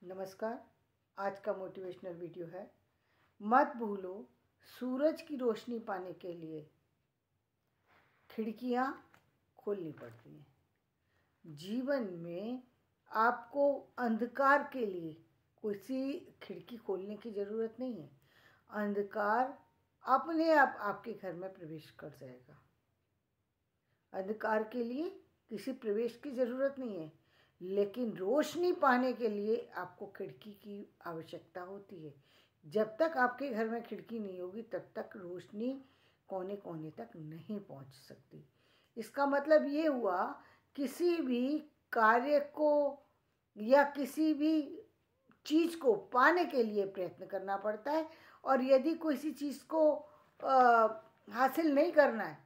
नमस्कार। आज का मोटिवेशनल वीडियो है, मत भूलो सूरज की रोशनी पाने के लिए खिड़कियां खोलनी पड़ती हैं। जीवन में आपको अंधकार के लिए किसी खिड़की खोलने की ज़रूरत नहीं है। अंधकार अपने आप आपके घर में प्रवेश कर जाएगा। अंधकार के लिए किसी प्रवेश की ज़रूरत नहीं है, लेकिन रोशनी पाने के लिए आपको खिड़की की आवश्यकता होती है। जब तक आपके घर में खिड़की नहीं होगी तब तक रोशनी कोने कोने तक नहीं पहुंच सकती। इसका मतलब ये हुआ, किसी भी कार्य को या किसी भी चीज़ को पाने के लिए प्रयत्न करना पड़ता है, और यदि किसी चीज़ को हासिल नहीं करना है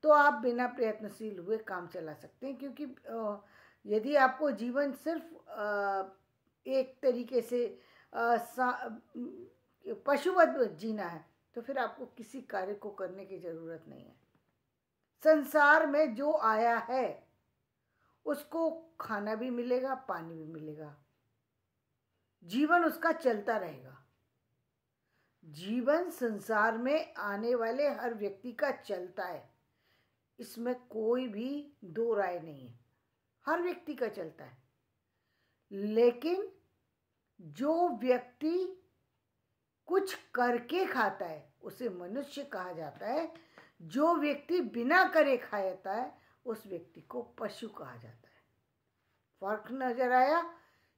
तो आप बिना प्रयत्नशील हुए काम चला सकते हैं। क्योंकि यदि आपको जीवन सिर्फ एक तरीके से पशुवत जीना है तो फिर आपको किसी कार्य को करने की ज़रूरत नहीं है। संसार में जो आया है उसको खाना भी मिलेगा, पानी भी मिलेगा, जीवन उसका चलता रहेगा। जीवन संसार में आने वाले हर व्यक्ति का चलता है, इसमें कोई भी दो राय नहीं है, हर व्यक्ति का चलता है। लेकिन जो व्यक्ति कुछ करके खाता है उसे मनुष्य कहा जाता है। जो व्यक्ति बिना करे खाता है उस व्यक्ति को पशु कहा जाता है। फर्क नजर आया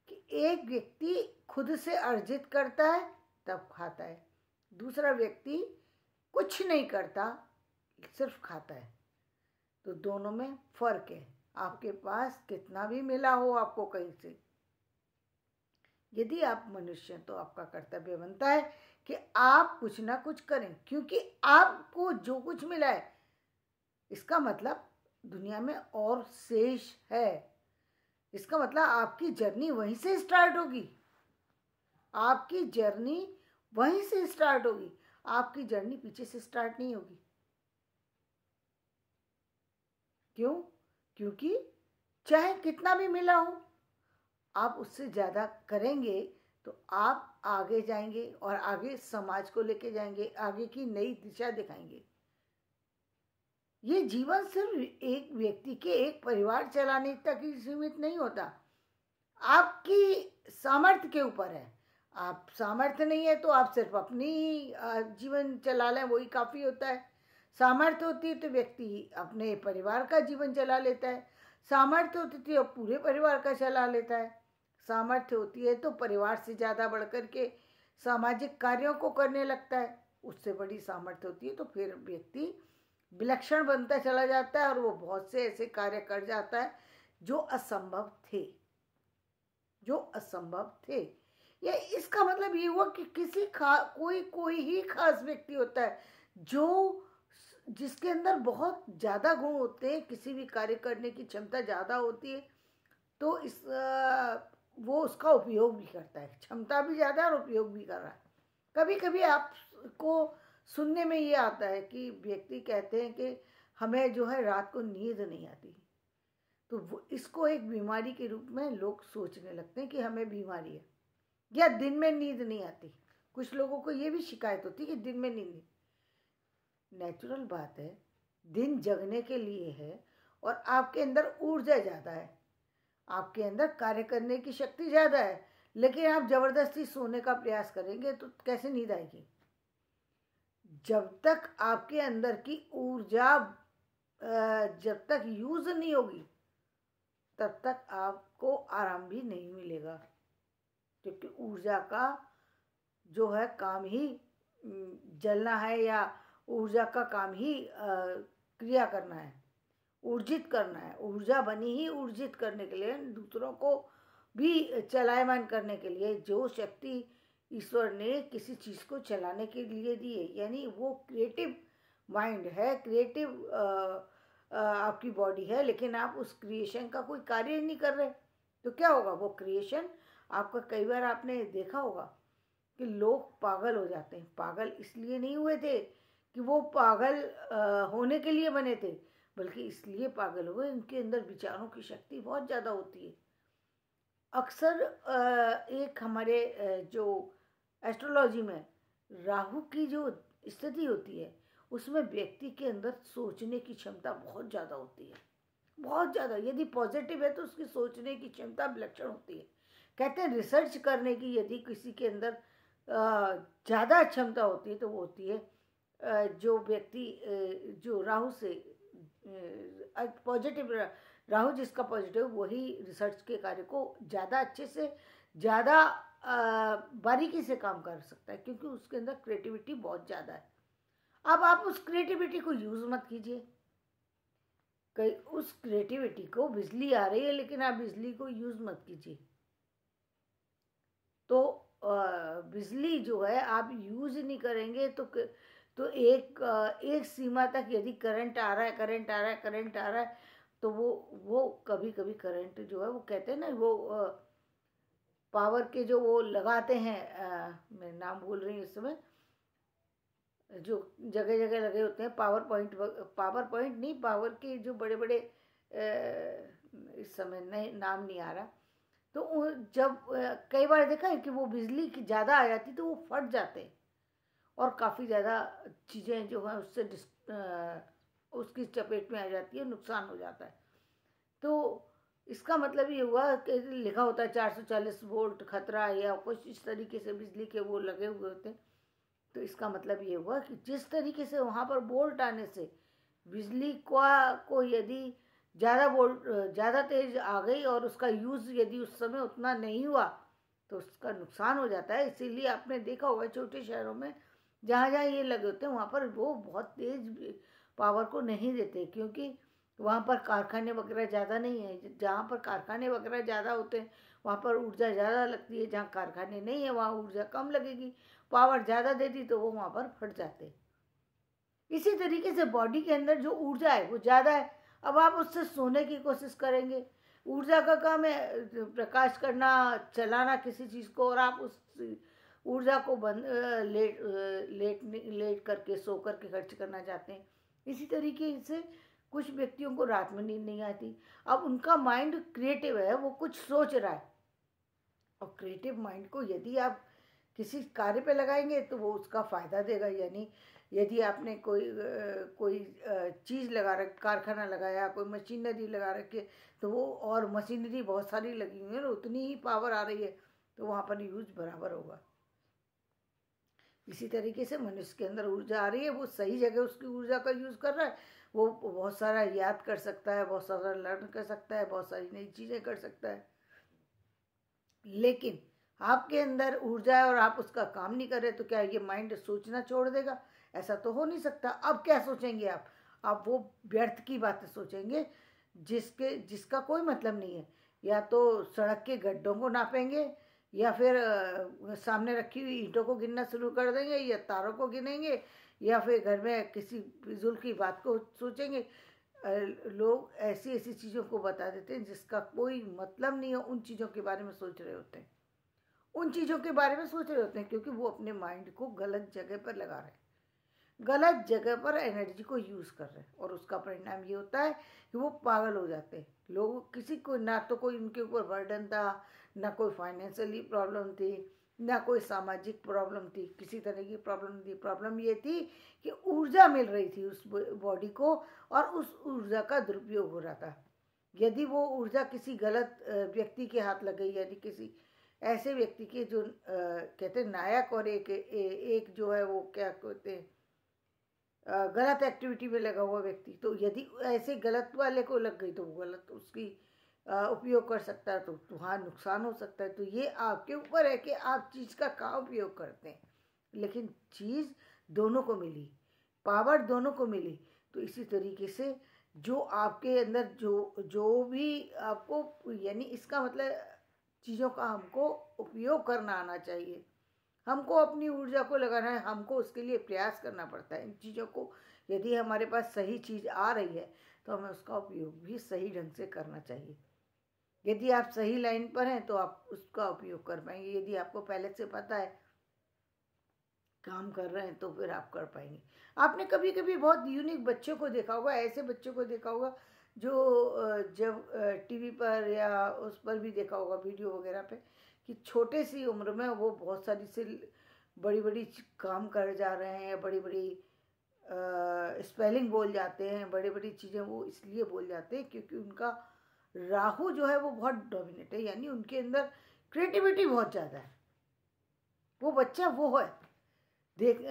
कि एक व्यक्ति खुद से अर्जित करता है तब खाता है, दूसरा व्यक्ति कुछ नहीं करता सिर्फ खाता है। तो दोनों में फर्क है। आपके पास कितना भी मिला हो आपको कहीं से, यदि आप मनुष्य हैं तो आपका कर्तव्य बनता है कि आप कुछ ना कुछ करें, क्योंकि आपको जो कुछ मिला है इसका मतलब दुनिया में और शेष है। इसका मतलब आपकी जर्नी वहीं से स्टार्ट होगी। आपकी जर्नी वहीं से स्टार्ट होगी, आपकी जर्नी पीछे से स्टार्ट नहीं होगी। क्यों? क्योंकि चाहे कितना भी मिला हो, आप उससे ज़्यादा करेंगे तो आप आगे जाएंगे और आगे समाज को लेके जाएंगे, आगे की नई दिशा दिखाएंगे। ये जीवन सिर्फ एक व्यक्ति के, एक परिवार चलाने तक ही सीमित नहीं होता। आपकी सामर्थ्य के ऊपर है। आप सामर्थ्य नहीं है तो आप सिर्फ अपनी जीवन चला लें, वही काफ़ी होता है। सामर्थ्य होती है तो व्यक्ति अपने परिवार का जीवन चला लेता है। सामर्थ्य होती है तो पूरे परिवार का चला लेता है। सामर्थ्य होती है तो परिवार से ज़्यादा बढ़ कर के सामाजिक कार्यों को करने लगता है। उससे बड़ी सामर्थ्य होती है तो फिर व्यक्ति विलक्षण बनता चला जाता है और वो बहुत से ऐसे कार्य कर जाता है जो असंभव थे, जो असंभव थे। ये इसका मतलब ये हुआ कि किसी कोई ही खास व्यक्ति होता है जिसके अंदर बहुत ज़्यादा गुण होते हैं, किसी भी कार्य करने की क्षमता ज़्यादा होती है, तो वो उसका उपयोग भी करता है। क्षमता भी ज़्यादा है और उपयोग भी कर रहा है। कभी कभी आपको सुनने में ये आता है कि व्यक्ति कहते हैं कि हमें जो है रात को नींद नहीं आती, तो इसको एक बीमारी के रूप में लोग सोचने लगते हैं कि हमें बीमारी है, या दिन में नींद नहीं आती। कुछ लोगों को ये भी शिकायत होती है कि दिन में नींद नहीं। नेचुरल बात है, दिन जगने के लिए है और आपके अंदर ऊर्जा ज़्यादा है, आपके अंदर कार्य करने की शक्ति ज़्यादा है, लेकिन आप ज़बरदस्ती सोने का प्रयास करेंगे तो कैसे नींद आएगी? जब तक आपके अंदर की ऊर्जा जब तक यूज़ नहीं होगी तब तक आपको आराम भी नहीं मिलेगा, क्योंकि ऊर्जा का जो है काम ही जलना है, या ऊर्जा का काम ही क्रिया करना है, ऊर्जित करना है। ऊर्जा बनी ही ऊर्जित करने के लिए, दूसरों को भी चलायमान करने के लिए। जो शक्ति ईश्वर ने किसी चीज़ को चलाने के लिए दी है, यानी वो क्रिएटिव माइंड है, क्रिएटिव आपकी बॉडी है, लेकिन आप उस क्रिएशन का कोई कार्य नहीं कर रहे तो क्या होगा? वो क्रिएशन आपका, कई बार आपने देखा होगा कि लोग पागल हो जाते हैं। पागल इसलिए नहीं हुए थे कि वो पागल होने के लिए बने थे, बल्कि इसलिए पागल हुए उनके अंदर विचारों की शक्ति बहुत ज़्यादा होती है। अक्सर एक हमारे जो एस्ट्रोलॉजी में राहु की जो स्थिति होती है उसमें व्यक्ति के अंदर सोचने की क्षमता बहुत ज़्यादा होती है, बहुत ज़्यादा। यदि पॉजिटिव है तो उसकी सोचने की क्षमता विलक्षण होती है। कहते हैं रिसर्च करने की यदि किसी के अंदर ज़्यादा क्षमता होती है तो वो होती है जो व्यक्ति जो राहु से पॉजिटिव, राहु जिसका पॉजिटिव, वही रिसर्च के कार्य को ज़्यादा अच्छे से, ज़्यादा बारीकी से काम कर सकता है, क्योंकि उसके अंदर क्रिएटिविटी बहुत ज़्यादा है। अब आप उस क्रिएटिविटी को यूज़ मत कीजिए। कई उस क्रिएटिविटी को, बिजली आ रही है लेकिन आप बिजली को यूज़ मत कीजिए। तो बिजली जो है आप यूज़ नहीं करेंगे तो एक सीमा तक यदि करंट आ रहा है तो वो कभी कभी करंट जो है, वो कहते हैं ना, वो पावर के जो वो लगाते हैं, मैं नाम भूल रही हूँ इस समय, जो जगह जगह लगे होते हैं, पावर पॉइंट नहीं, पावर के जो बड़े बड़े इस समय नहीं, नाम नहीं आ रहा। तो जब कई बार देखा है कि वो बिजली की ज़्यादा आ जाती तो वो फट जाते हैं और काफ़ी ज़्यादा चीज़ें जो हैं उससे उसकी चपेट में आ जाती है, नुकसान हो जाता है। तो इसका मतलब ये हुआ कि लिखा होता है 440 वोल्ट खतरा या कुछ इस तरीके से बिजली के वो लगे हुए होते हैं। तो इसका मतलब ये हुआ कि जिस तरीके से वहाँ पर वोल्ट आने से बिजली को यदि ज़्यादा तेज आ गई और उसका यूज़ यदि उस समय उतना नहीं हुआ तो उसका नुकसान हो जाता है। इसीलिए आपने देखा होगा छोटे शहरों में जहाँ जहाँ ये लगे होते हैं वहाँ पर वो बहुत तेज पावर को नहीं देते, क्योंकि वहाँ पर कारखाने वगैरह ज़्यादा नहीं है। जहाँ पर कारखाने वगैरह ज़्यादा होते हैं वहाँ पर ऊर्जा ज़्यादा लगती है, जहाँ कारखाने नहीं है वहाँ ऊर्जा कम लगेगी। पावर ज़्यादा देती तो वो वहाँ पर फट जाते। इसी तरीके से बॉडी के अंदर जो ऊर्जा है वो ज़्यादा है, अब आप उससे सोने की कोशिश करेंगे। ऊर्जा का काम है प्रकाश करना, चलाना किसी चीज़ को, और आप उस ऊर्जा को लेट करके, सो करके खर्च करना चाहते हैं। इसी तरीके से कुछ व्यक्तियों को रात में नींद नहीं आती। अब उनका माइंड क्रिएटिव है, वो कुछ सोच रहा है, और क्रिएटिव माइंड को यदि आप किसी कार्य पे लगाएंगे तो वो उसका फ़ायदा देगा। यानी यदि आपने कोई चीज़ लगा रख, कारखाना लगाया, कोई मशीनरी लगा रखी है, तो वो, और मशीनरी बहुत सारी लगी हुई है ना, उतनी ही पावर आ रही है तो वहाँ पर यूज बराबर होगा। इसी तरीके से मनुष्य के अंदर ऊर्जा आ रही है, वो सही जगह उसकी ऊर्जा का यूज़ कर रहा है, वो बहुत सारा याद कर सकता है, बहुत सारा लर्न कर सकता है, बहुत सारी नई चीज़ें कर सकता है। लेकिन आपके अंदर ऊर्जा है और आप उसका काम नहीं कर रहे तो क्या ये माइंड सोचना छोड़ देगा? ऐसा तो हो नहीं सकता। अब क्या सोचेंगे आप वो व्यर्थ की बातें सोचेंगे जिसका कोई मतलब नहीं है। या तो सड़क के गड्ढों को नापेंगे, या फिर सामने रखी हुई ईंटों को गिनना शुरू कर देंगे, या तारों को गिनेंगे, या फिर घर में किसी फिजूल की बात को सोचेंगे। लोग ऐसी ऐसी चीज़ों को बता देते हैं जिसका कोई मतलब नहीं है, उन चीज़ों के बारे में सोच रहे होते हैं, उन चीज़ों के बारे में सोच रहे होते हैं, क्योंकि वो अपने माइंड को गलत जगह पर लगा रहे हैं, गलत जगह पर एनर्जी को यूज़ कर रहे हैं, और उसका परिणाम ये होता है कि वो पागल हो जाते हैं। लोग, किसी को ना तो कोई उनके ऊपर बर्डन था, ना कोई फाइनेंशियली प्रॉब्लम थी, ना कोई सामाजिक प्रॉब्लम थी, किसी तरह की प्रॉब्लम थी। प्रॉब्लम ये थी कि ऊर्जा मिल रही थी उस बॉडी को, और उस ऊर्जा का दुरुपयोग हो रहा था। यदि वो ऊर्जा किसी गलत व्यक्ति के हाथ लग गई, यदि किसी ऐसे व्यक्ति के जो कहते हैं नायक, और एक जो है वो क्या कहते हैं गलत एक्टिविटी में लगा हुआ व्यक्ति, तो यदि ऐसे गलत वाले को लग गई तो वो गलत उसकी उपयोग कर सकता है, तो वहाँ नुकसान हो सकता है। तो ये आपके ऊपर है कि आप चीज़ का क्या उपयोग करते हैं। लेकिन चीज़ दोनों को मिली, पावर दोनों को मिली। तो इसी तरीके से जो आपके अंदर जो भी आपको, यानी इसका मतलब चीज़ों का हमको उपयोग करना आना चाहिए। हमको अपनी ऊर्जा को लगाना है, हमको उसके लिए प्रयास करना पड़ता है। इन चीज़ों को, यदि हमारे पास सही चीज़ आ रही है तो हमें उसका उपयोग भी सही ढंग से करना चाहिए। यदि आप सही लाइन पर हैं तो आप उसका उपयोग कर पाएंगे। यदि आपको पहले से पता है काम कर रहे हैं तो फिर आप कर पाएंगे। आपने कभी कभी बहुत यूनिक बच्चों को देखा होगा, ऐसे बच्चों को देखा होगा जो जब टीवी पर या उस पर भी देखा होगा वीडियो वगैरह पे, कि छोटे सी उम्र में वो बहुत सारी से बड़ी बड़ी काम कर जा रहे हैं, बड़ी बड़ी स्पेलिंग बोल जाते हैं, बड़ी बड़ी चीज़ें वो इसलिए बोल जाते हैं क्योंकि उनका राहु जो है वो बहुत डोमिनेट है, यानी उनके अंदर क्रिएटिविटी बहुत ज़्यादा है। वो बच्चा वो है, देख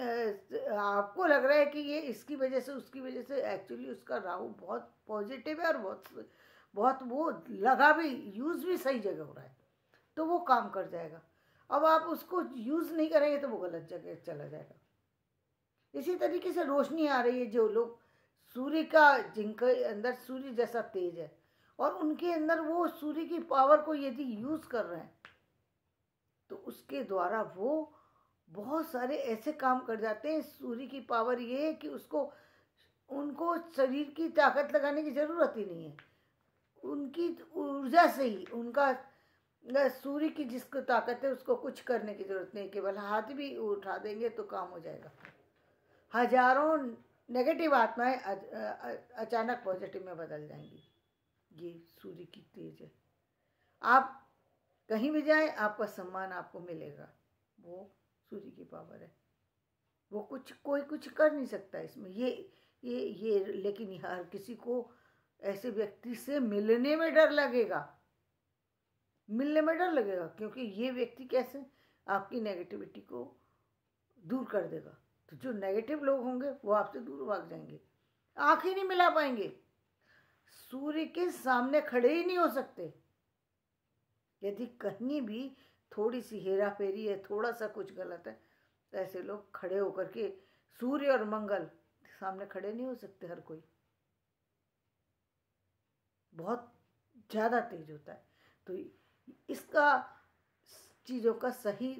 आपको लग रहा है कि ये इसकी वजह से उसकी वजह से, एक्चुअली उसका राहु बहुत पॉजिटिव है और बहुत बहुत वो लगा भी, यूज़ भी सही जगह हो रहा है, तो वो काम कर जाएगा। अब आप उसको यूज़ नहीं करेंगे तो वो गलत जगह चला जाएगा। इसी तरीके से रोशनी आ रही है, जो लोग सूर्य का, जिनके अंदर सूर्य जैसा तेज है और उनके अंदर वो सूर्य की पावर को यदि यूज़ कर रहे हैं तो उसके द्वारा वो बहुत सारे ऐसे काम कर जाते हैं। सूर्य की पावर ये है कि उनको शरीर की ताकत लगाने की ज़रूरत ही नहीं है, उनकी ऊर्जा से ही, उनका सूर्य की जिसको ताकत है उसको कुछ करने की ज़रूरत नहीं, केवल हाथ भी उठा देंगे तो काम हो जाएगा। हजारों नेगेटिव आत्माएं अचानक पॉजिटिव में बदल जाएंगी। ये सूर्य की तेज है। आप कहीं भी जाएं आपका सम्मान आपको मिलेगा, वो सूर्य की पावर है। वो कोई कुछ कर नहीं सकता इसमें, ये लेकिन हर किसी को ऐसे व्यक्ति से मिलने में डर लगेगा, क्योंकि ये व्यक्ति कैसे आपकी नेगेटिविटी को दूर कर देगा। तो जो नेगेटिव लोग होंगे वो आपसे दूर भाग जाएंगे, आँख ही नहीं मिला पाएंगे, सूर्य के सामने खड़े ही नहीं हो सकते। यदि कहीं भी थोड़ी सी हेरा फेरी है, थोड़ा सा कुछ गलत है, तो ऐसे लोग खड़े होकर के सूर्य और मंगल सामने खड़े नहीं हो सकते। हर कोई बहुत ज़्यादा तेज होता है, तो इसका चीज़ों का सही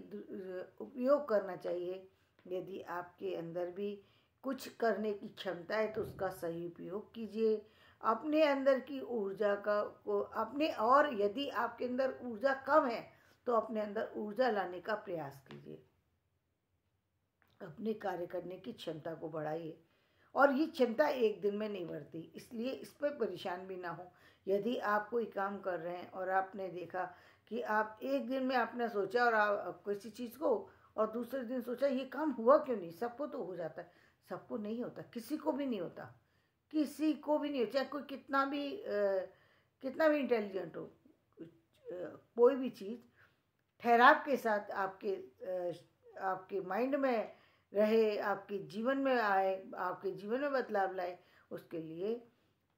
उपयोग करना चाहिए। यदि आपके अंदर भी कुछ करने की क्षमता है तो उसका सही उपयोग कीजिए, अपने अंदर की ऊर्जा को अपने, और यदि आपके अंदर ऊर्जा कम है तो अपने अंदर ऊर्जा लाने का प्रयास कीजिए, अपने कार्य करने की क्षमता को बढ़ाइए। और ये क्षमता एक दिन में नहीं बढ़ती, इसलिए इस पर परेशान भी ना हो। यदि आप कोई काम कर रहे हैं और आपने देखा कि आप एक दिन में आपने सोचा और आप किसी चीज़ को, और दूसरे दिन सोचा ये काम हुआ क्यों नहीं, सबको तो हो जाता है, सबको नहीं होता, किसी को भी नहीं होता, किसी को भी नहीं होता, चाहे कोई कितना भी इंटेलिजेंट हो, कोई भी चीज़ ठहराव के साथ आपके माइंड में रहे, आपके जीवन में आए, आपके जीवन में बदलाव लाए, उसके लिए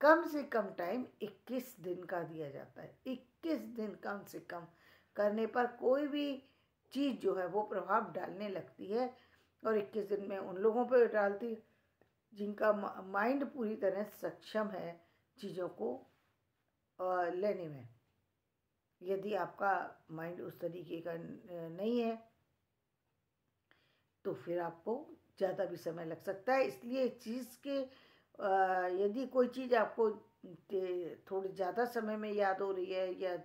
कम से कम टाइम 21 दिन का दिया जाता है। 21 दिन कम से कम करने पर कोई भी चीज़ जो है वो प्रभाव डालने लगती है, और 21 दिन में उन लोगों पर डालती जिनका माइंड पूरी तरह सक्षम है चीज़ों को लेने में। यदि आपका माइंड उस तरीके का नहीं है तो फिर आपको ज़्यादा भी समय लग सकता है। इसलिए चीज़ के यदि कोई चीज़ आपको थोड़ी ज़्यादा समय में याद हो रही है, या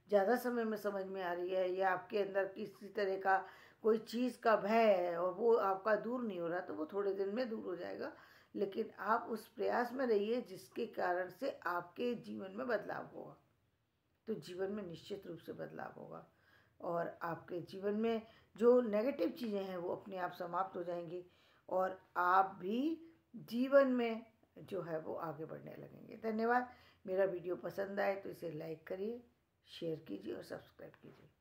ज़्यादा समय में समझ में आ रही है, या आपके अंदर किसी तरह का कोई चीज़ का भय है और वो आपका दूर नहीं हो रहा, तो वो थोड़े दिन में दूर हो जाएगा। लेकिन आप उस प्रयास में रहिए जिसके कारण से आपके जीवन में बदलाव होगा, तो जीवन में निश्चित रूप से बदलाव होगा, और आपके जीवन में जो नेगेटिव चीज़ें हैं वो अपने आप समाप्त हो जाएंगी, और आप भी जीवन में जो है वो आगे बढ़ने लगेंगे। धन्यवाद। मेरा वीडियो पसंद आए तो इसे लाइक करिए, शेयर कीजिए और सब्सक्राइब कीजिए।